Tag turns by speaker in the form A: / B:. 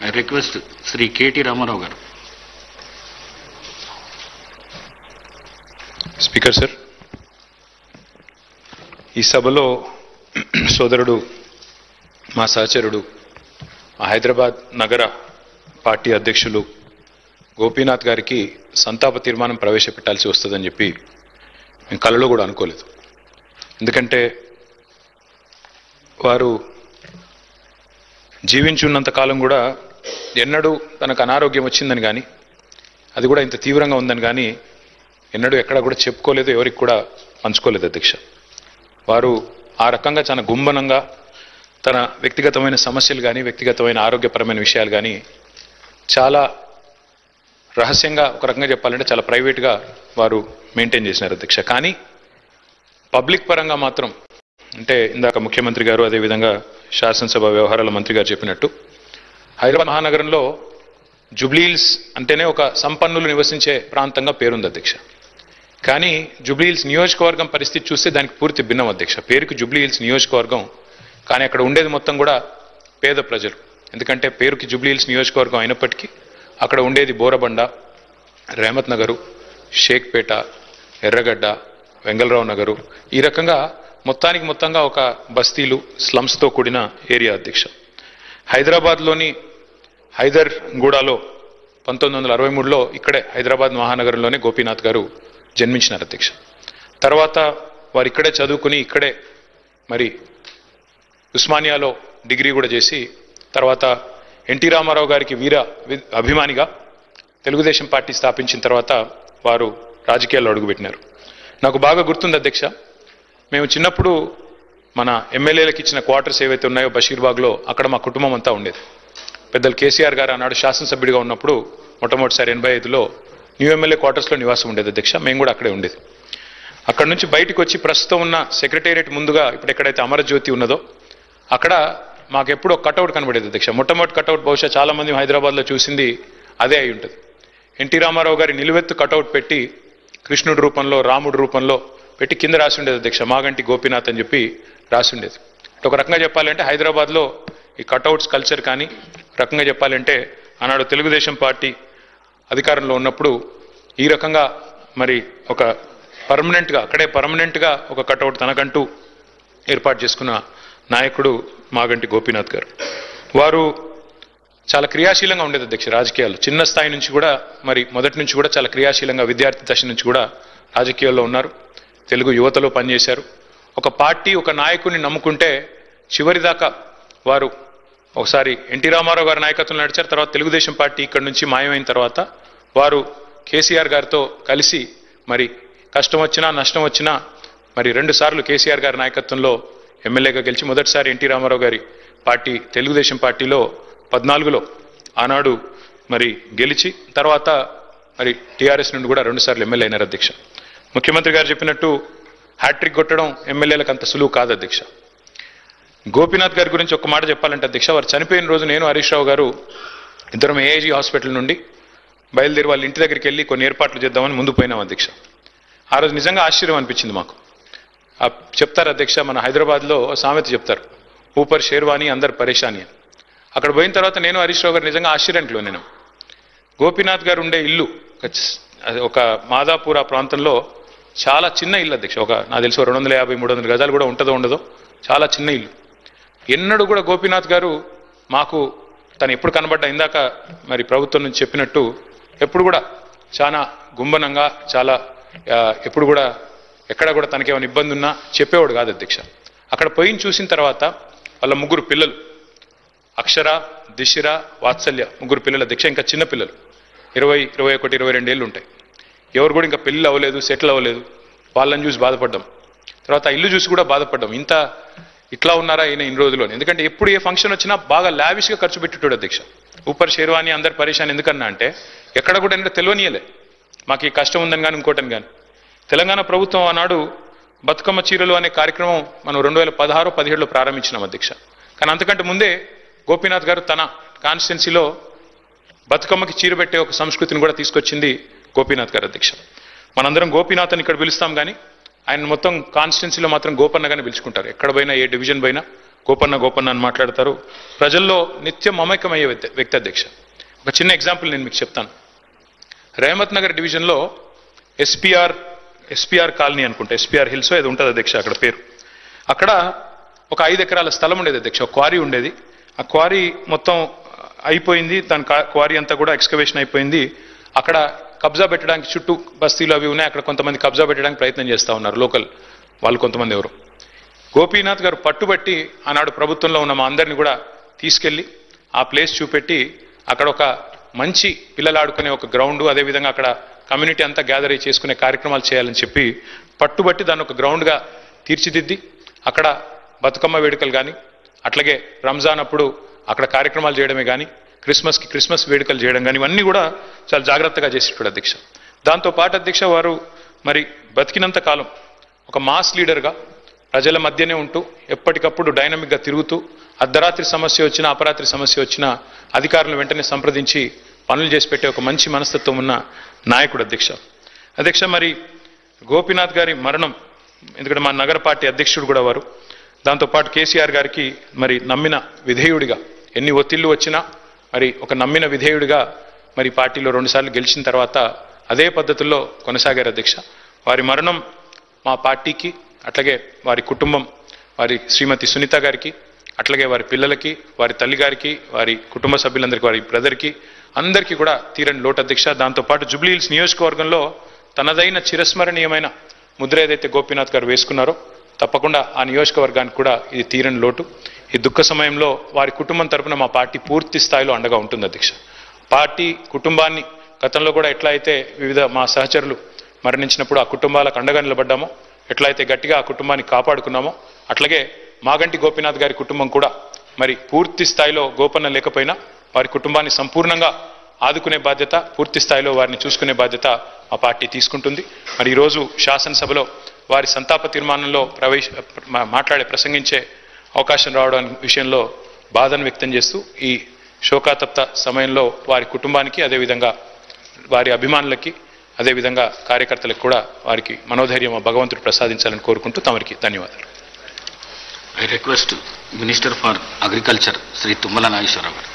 A: I request Sri K.T. Ramarao garu.
B: Speaker sir, ఈ సభలో సోదరుడు మా సహచరుడు హైదరాబాద్ నగర పార్టీ అధ్యక్షులు గోపీనాథ్ గారికి సంతాప తీర్మానం ప్రవేశపెట్టాల్సి వస్తుందని చెప్పి మేము కలలో కూడా అనుకోలేదు. ఎందుకంటే వారు జీవించున్నంత కాలం కూడా ఎన్నడూ తనకు అనారోగ్యం వచ్చిందని కానీ అది కూడా ఇంత తీవ్రంగా ఉందని కానీ ఎన్నడూ ఎక్కడా కూడా చెప్పుకోలేదు, ఎవరికి కూడా పంచుకోలేదు అధ్యక్ష. వారు ఆ రకంగా చాలా గుంభనంగా తన వ్యక్తిగతమైన సమస్యలు కానీ వ్యక్తిగతమైన ఆరోగ్యపరమైన విషయాలు కానీ చాలా రహస్యంగా, ఒక రకంగా చెప్పాలంటే చాలా ప్రైవేట్గా వారు మెయింటైన్ చేసినారు అధ్యక్ష. కానీ పబ్లిక్ పరంగా మాత్రం, అంటే ఇందాక ముఖ్యమంత్రి గారు అదేవిధంగా శాసనసభ వ్యవహారాల మంత్రి గారు చెప్పినట్టు హైదరాబాద్ మహానగరంలో జూబ్లీహిల్స్ అంటేనే ఒక సంపన్నులు నివసించే ప్రాంతంగా పేరుంది అధ్యక్ష. కానీ జూబ్లీహిల్స్ నియోజకవర్గం పరిస్థితి చూస్తే దానికి పూర్తి భిన్నం అధ్యక్ష. పేరుకి జూబ్లీహిల్స్ నియోజకవర్గం, కానీ అక్కడ ఉండేది మొత్తం కూడా పేద ప్రజలు. ఎందుకంటే పేరుకి జూబ్లీహిల్స్ నియోజకవర్గం అయినప్పటికీ అక్కడ ఉండేది బోరబండ, రెహమత్ నగరు, షేక్పేట, ఎర్రగడ్డ, వెంగళరావు నగరు, ఈ రకంగా మొత్తంగా ఒక బస్తీలు, స్లమ్స్తో కూడిన ఏరియా అధ్యక్ష. హైదరాబాద్లోని హైదర్గూడలో 1963లో ఇక్కడే హైదరాబాద్ మహానగరంలోనే గోపీనాథ్ గారు జన్మించినారు అధ్యక్ష. తర్వాత వారు ఇక్కడే చదువుకుని ఇక్కడే మరి ఉస్మానియాలో డిగ్రీ కూడా చేసి తర్వాత ఎన్టీ రామారావు గారికి వీర అభిమానిగా తెలుగుదేశం పార్టీ స్థాపించిన తర్వాత వారు రాజకీయాల్లో అడుగుపెట్టినారు. నాకు బాగా గుర్తుంది అధ్యక్ష, మేము చిన్నప్పుడు మన ఎమ్మెల్యేలకు ఇచ్చిన క్వార్టర్స్ ఏవైతే ఉన్నాయో బషీర్బాగ్లో, అక్కడ మా కుటుంబం అంతా ఉండేది. పెద్దలు కేసీఆర్ గారు ఆనాడు శాసనసభ్యుడిగా ఉన్నప్పుడు మొట్టమొదటిసారి 85లో న్యూ ఎమ్మెల్యే క్వార్టర్స్లో నివాసం ఉండేది అధ్యక్ష. మేము కూడా అక్కడే ఉండేది. అక్కడ నుంచి బయటకు వచ్చి ప్రస్తుతం ఉన్న సెక్రటేరియట్ ముందుగా ఇప్పుడు ఎక్కడైతే అమరజ్యోతి ఉన్నదో అక్కడ మాకు ఎప్పుడో కటౌట్ కనబడేది అధ్యక్ష. మొట్టమొదటి కటౌట్ బహుశా చాలామంది హైదరాబాద్లో చూసింది అదే అయి ఉంటుంది. ఎన్టీ రామారావు గారి నిలువెత్తు కటౌట్ పెట్టి కృష్ణుడి రూపంలో, రాముడి రూపంలో పెట్టి కింద రాసి ఉండేది అధ్యక్ష, మాగంటి గోపీనాథ్ అని చెప్పి రాసి ఉండేది. ఒక రకంగా చెప్పాలంటే హైదరాబాద్లో ఈ కటౌట్స్ కల్చర్ కానీ, రకంగా చెప్పాలంటే ఆనాడు తెలుగుదేశం పార్టీ అధికారంలో ఉన్నప్పుడు ఈ రకంగా మరి ఒక పర్మనెంట్గా ఒక కటౌట్ తనకంటూ ఏర్పాటు చేసుకున్న నాయకుడు మాగంటి గోపీనాథ్ గారు. వారు చాలా క్రియాశీలంగా ఉండేది అధ్యక్ష రాజకీయాలు. చిన్న స్థాయి నుంచి కూడా మరి మొదటి నుంచి కూడా చాలా క్రియాశీలంగా విద్యార్థి దశ నుంచి కూడా రాజకీయాల్లో ఉన్నారు. తెలుగు యువతలో పనిచేశారు. ఒక పార్టీ, ఒక నాయకుడిని నమ్ముకుంటే చివరి దాకా వారు ఒకసారి ఎన్టీ రామారావు గారి నాయకత్వంలో నడిచారు. తర్వాత తెలుగుదేశం పార్టీ ఇక్కడ నుంచి మాయమైన తర్వాత వారు కేసీఆర్ గారితో కలిసి మరి కష్టం వచ్చినా నష్టం వచ్చినా మరి 2 సార్లు కేసీఆర్ గారి నాయకత్వంలో ఎమ్మెల్యేగా గెలిచి మొదటిసారి ఎన్టీ రామారావు గారి పార్టీ తెలుగుదేశం పార్టీలో 14లో ఆనాడు మరి గెలిచి తర్వాత మరి టీఆర్ఎస్ నుండి కూడా 2 సార్లు ఎమ్మెల్యే అయినారు అధ్యక్ష. ముఖ్యమంత్రి గారు చెప్పినట్టు హ్యాట్రిక్ కొట్టడం ఎమ్మెల్యేలకు అంత సులువు కాదు అధ్యక్ష. గోపీనాథ్ గారి గురించి ఒక మాట చెప్పాలంటే అధ్యక్ష, వారు చనిపోయిన రోజు నేను హరీష్ రావు గారు ఇద్దరం ఏఐజీ హాస్పిటల్ నుండి బయలుదేరి వాళ్ళ ఇంటి దగ్గరికి వెళ్ళి కొన్ని ఏర్పాట్లు చేద్దామని ముందు పోయినాం అధ్యక్ష. ఆ రోజు నిజంగా ఆశ్చర్యం అనిపించింది మాకు. చెప్తారు అధ్యక్ష, మన హైదరాబాద్లో సామెత చెప్తారు, ఊపర్ షేర్వాణి అందరు పరేషాని అని. అక్కడ పోయిన తర్వాత నేను హరీష్ రావు గారు నిజంగా ఆశ్చర్యానికి లోనేను. గోపీనాథ్ గారు ఉండే ఇల్లు ఒక మాదాపూర్ ఆ ప్రాంతంలో చాలా చిన్న ఇల్లు అధ్యక్ష. నాకు తెలిసి 250-300 గజాలు కూడా ఉంటుందో ఉండదో, చాలా చిన్న ఇల్లు. ఎన్నడూ కూడా గోపీనాథ్ గారు మాకు తను ఎప్పుడు కనబడ్డా ఇందాక మరి ప్రభుత్వం నుంచి చెప్పినట్టు ఎప్పుడు కూడా చాలా గుంభనంగా, చాలా ఎప్పుడు కూడా ఎక్కడ కూడా తనకేమైనా ఇబ్బంది ఉన్నా చెప్పేవాడు కాదు అధ్యక్ష. అక్కడ పోయిన చూసిన తర్వాత వాళ్ళ 3 పిల్లలు, అక్షర, దిశిర, వాత్సల్య, 3 పిల్లలు అధ్యక్ష. ఇంకా చిన్న పిల్లలు 20, 21, 22 ఏళ్ళు ఉంటాయి. ఎవరు కూడా ఇంకా పెళ్ళి అవ్వలేదు, సెటిల్ అవ్వలేదు. వాళ్ళని చూసి బాధపడ్డాం. తర్వాత ఇల్లు చూసి కూడా బాధపడ్డాం, ఇట్లా ఉన్నారా ఈయన ఇన్ని రోజుల్లోనే. ఎందుకంటే ఎప్పుడు ఏ ఫంక్షన్ వచ్చినా బాగా లావిష్గా ఖర్చు పెట్టేటోడు అధ్యక్ష. ఊపర్ షేర్వాణి అందరు పరేషాన్ ఎందుకన్నా అంటే ఎక్కడ కూడా ఏంటంటే తెలియనియలే మాకు ఈ కష్టం ఉందని కానీ ఇంకోటని కానీ. తెలంగాణ ప్రభుత్వం ఆనాడు బతుకమ్మ చీరలు అనే కార్యక్రమం మనం 2016-17లో ప్రారంభించినాం అధ్యక్ష. కానీ అంతకంటే ముందే గోపీనాథ్ గారు తన కాన్స్టిట్యున్సీలో బతుకమ్మకి చీర పెట్టే ఒక సంస్కృతిని కూడా తీసుకొచ్చింది గోపీనాథ్ గారు అధ్యక్ష. మనందరం గోపీనాథ్ అని ఇక్కడ పిలుస్తాం కానీ ఆయన మొత్తం కాన్స్టిట్యున్సీలో మాత్రం గోపన్నగానే పిలుచుకుంటారు. ఎక్కడ పోయినా, ఏ డివిజన్ పోయినా గోపన్న అని మాట్లాడతారు. ప్రజల్లో నిత్యం మమేకమయ్యే వ్యక్తి అధ్యక్ష. ఒక చిన్న ఎగ్జాంపుల్ నేను మీకు చెప్తాను. రెహమత్ నగర్ డివిజన్లో ఎస్పీఆర్ కాలనీ అనుకుంటా, ఎస్పీఆర్ హిల్స్ ఏదో ఉంటుంది అధ్యక్ష అక్కడ పేరు. అక్కడ ఒక 5 ఎకరాల స్థలం ఉండేది అధ్యక్ష, ఒక క్వారీ ఉండేది. ఆ క్వారీ మొత్తం అయిపోయింది, దాని క్వారీ అంతా కూడా ఎక్స్కవేషన్ అయిపోయింది. అక్కడ కబ్జా పెట్టడానికి చుట్టూ బస్తీలు అవి ఉన్నాయి, అక్కడ కొంతమంది కబ్జా పెట్టడానికి ప్రయత్నం చేస్తూ ఉన్నారు లోకల్ వాళ్ళు కొంతమంది ఎవరు. గోపీనాథ్ గారు పట్టుబట్టి ఆనాడు ప్రభుత్వంలో ఉన్న మా అందరినీ కూడా తీసుకెళ్లి ఆ ప్లేస్ చూపెట్టి అక్కడ ఒక మంచి పిల్లలు ఆడుకునే ఒక గ్రౌండ్, అదేవిధంగా అక్కడ కమ్యూనిటీ అంతా గ్యాదర్ అయ్యి చేసుకునే కార్యక్రమాలు చేయాలని చెప్పి పట్టుబట్టి దాన్ని ఒక గ్రౌండ్గా తీర్చిదిద్ది అక్కడ బతుకమ్మ వేడుకలు కానీ, అట్లాగే రంజాన్ అప్పుడు అక్కడ కార్యక్రమాలు చేయడమే కానీ, క్రిస్మస్ వేడుకలు చేయడం కానీ ఇవన్నీ కూడా చాలా జాగ్రత్తగా చేసేటాడు అధ్యక్ష. దాంతోపాటు అధ్యక్ష వారు మరి బతికినంత కాలం ఒక మాస్ లీడర్గా ప్రజల మధ్యనే ఉంటూ ఎప్పటికప్పుడు డైనమిక్గా తిరుగుతూ అర్ధరాత్రి సమస్య వచ్చినా అపరాత్రి సమస్య వచ్చినా అధికారులను వెంటనే సంప్రదించి పనులు చేసి పెట్టే ఒక మంచి మనస్తత్వం ఉన్న నాయకుడు అధ్యక్ష. మరి గోపీనాథ్ గారి మరణం, ఎందుకంటే మా నగర పార్టీ అధ్యక్షుడు కూడా వారు, దాంతోపాటు కేసీఆర్ గారికి మరి నమ్మిన విధేయుడిగా ఎన్ని ఒత్తిళ్లు వచ్చినా మరి ఒక నమ్మిన విధేయుడిగా మరి పార్టీలో 2 సార్లు గెలిచిన తర్వాత అదే పద్ధతుల్లో కొనసాగారు అధ్యక్ష. వారి మరణం మా పార్టీకి, అట్లాగే వారి కుటుంబం, వారి శ్రీమతి సునీత గారికి, అట్లాగే వారి పిల్లలకి, వారి తల్లి గారికి, వారి కుటుంబ సభ్యులందరికీ, వారి బ్రదర్కి అందరికీ కూడా తీరని లోటు అధ్యక్ష. దాంతోపాటు జూబ్లీ హిల్స్ నియోజకవర్గంలో తనదైన చిరస్మరణీయమైన ముద్ర ఏదైతే గోపీనాథ్ గారు వేసుకున్నారో తప్పకుండా ఆ నియోజకవర్గానికి కూడా ఇది తీరని లోటు. ఈ దుఃఖ సమయంలో వారి కుటుంబం తరపున మా పార్టీ పూర్తి స్థాయిలో అండగా ఉంటుంది అధ్యక్ష. పార్టీ కుటుంబాన్ని గతంలో కూడా ఎట్లా అయితే వివిధ మా సహచరులు మరణించినప్పుడు ఆ కుటుంబాలకు అండగా నిలబడ్డామో, ఎట్లయితే గట్టిగా ఆ కుటుంబాన్ని కాపాడుకున్నామో, అట్లాగే మాగంటి గోపీనాథ్ గారి కుటుంబం కూడా మరి పూర్తి స్థాయిలో గోపన్న లేకపోయినా వారి కుటుంబాన్ని సంపూర్ణంగా ఆదుకునే బాధ్యత, పూర్తి స్థాయిలో వారిని చూసుకునే బాధ్యత మా పార్టీ తీసుకుంటుంది. మరి ఈరోజు శాసనసభలో వారి సంతాప తీర్మానంలో ప్రసంగించే అవకాశం రావడం విషయంలో బాధను వ్యక్తం చేస్తూ ఈ శోకాతప్త సమయంలో వారి కుటుంబానికి, అదేవిధంగా వారి అభిమానులకి, అదేవిధంగా కార్యకర్తలకు కూడా వారికి మనోధైర్యం భగవంతుడు ప్రసాదించాలని కోరుకుంటూ తమరికి ధన్యవాదాలు.
A: I request minister for agriculture Shri Tummala Nageswararao గారు.